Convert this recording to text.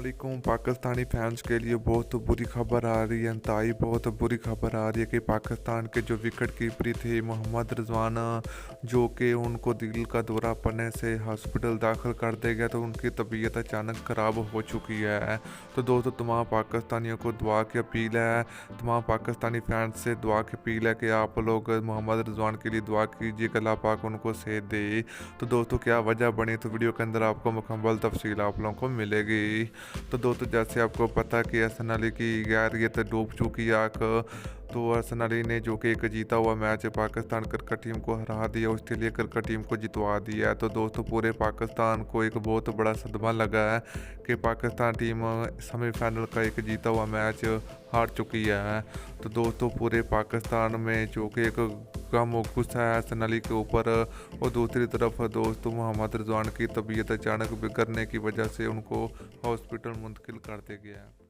वालेकुम। पाकिस्तानी फैंस के लिए बहुत बुरी खबर आ रही है, इंतहाई बहुत बुरी खबर आ रही है कि पाकिस्तान के जो विकेट कीपर थे मोहम्मद रिजवान, जो कि उनको दिल का दौरा पड़ने से हॉस्पिटल दाखिल कर दिया गया, तो उनकी तबीयत अचानक ख़राब हो चुकी है। तो दोस्तों, तमाम पाकिस्तानियों को दुआ की अपील है, तमाम पाकिस्तानी फैंस से दुआ की अपील है कि आप लोग मोहम्मद रिजवान के लिए दुआ कीजिए कि अल्लाह पाक उनको सेहत दे। तो दोस्तों, क्या वजह बनी, तो वीडियो के अंदर आपको मुकम्मल तफसील आप लोगों को मिलेगी। तो दोस्तों, जैसे आपको पता कि हसन अली की गैरियत डूब चुकी है आग, तो हसन अली ने जो कि एक जीता हुआ मैच पाकिस्तान क्रिकेट टीम को हरा दिया, ऑस्ट्रेलिया क्रिकेट टीम को जितवा दिया है। तो दोस्तों, पूरे पाकिस्तान को एक बहुत बड़ा सदमा लगा है कि पाकिस्तान टीम सेमीफाइनल का एक जीता हुआ मैच हार चुकी है। तो दोस्तों, पूरे पाकिस्तान में जो कि एक गम और गुस्सा है हसन अली के ऊपर, और दूसरी तरफ दोस्तों मोहम्मद रिजवान की तबीयत अचानक बिगड़ने की वजह से उनको हॉस्पिटल मुंतकिल कर दिया गया है।